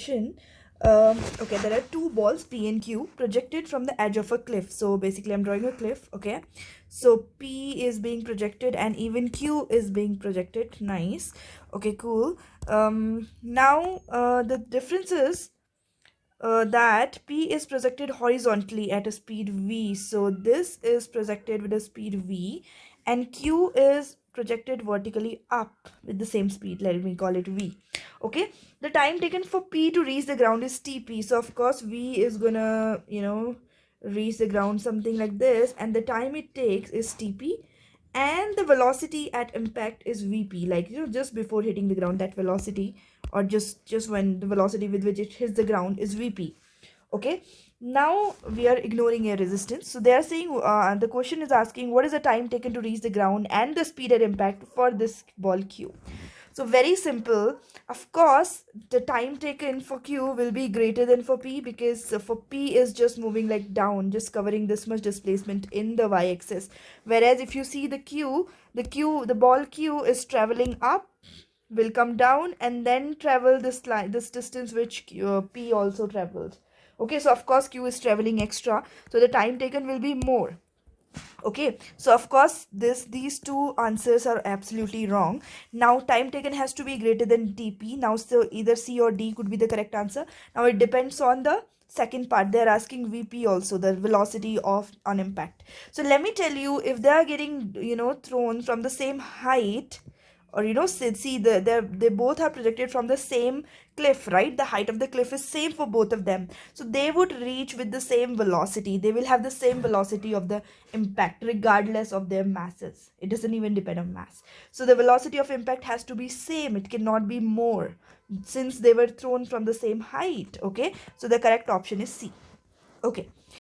question. Okay, there are two balls P and Q projected from the edge of a cliff. So basically I'm drawing a cliff. Okay, so P is being projected and even Q is being projected. Nice. Okay, cool. Now the difference is that P is projected horizontally at a speed v. So this is projected with a speed v, and Q is projected vertically up with the same speed. Let me call it v. Okay, the time taken for P to reach the ground is TP. So of course V is gonna, reach the ground something like this, and the time it takes is TP, and the velocity at impact is VP, like just before hitting the ground, that velocity, or just when the velocity with which it hits the ground is VP. Okay, now we are ignoring air resistance. So they are saying, the question is asking what is the time taken to reach the ground and the speed at impact for this ball Q. So very simple. Of course, the time taken for Q will be greater than for P, because for P is just moving like down, just covering this much displacement in the y-axis. Whereas if you see the ball Q is traveling up, will come down and then travel this distance which P also traveled. Okay, so of course Q is traveling extra, so the time taken will be more. Okay, so of course these two answers are absolutely wrong. Now time taken has to be greater than TP. Now so either C or D could be the correct answer. Now it depends on the second part. They're asking VP also, the velocity of on impact. So let me tell you, if they are getting thrown from the same height, or see they both are projected from the same cliff, right? The height of the cliff is same for both of them, so they would reach with the same velocity. They will have the same velocity of the impact regardless of their masses. It doesn't even depend on mass. So the velocity of impact has to be same, it cannot be more, since they were thrown from the same height. Okay, so the correct option is C. Okay,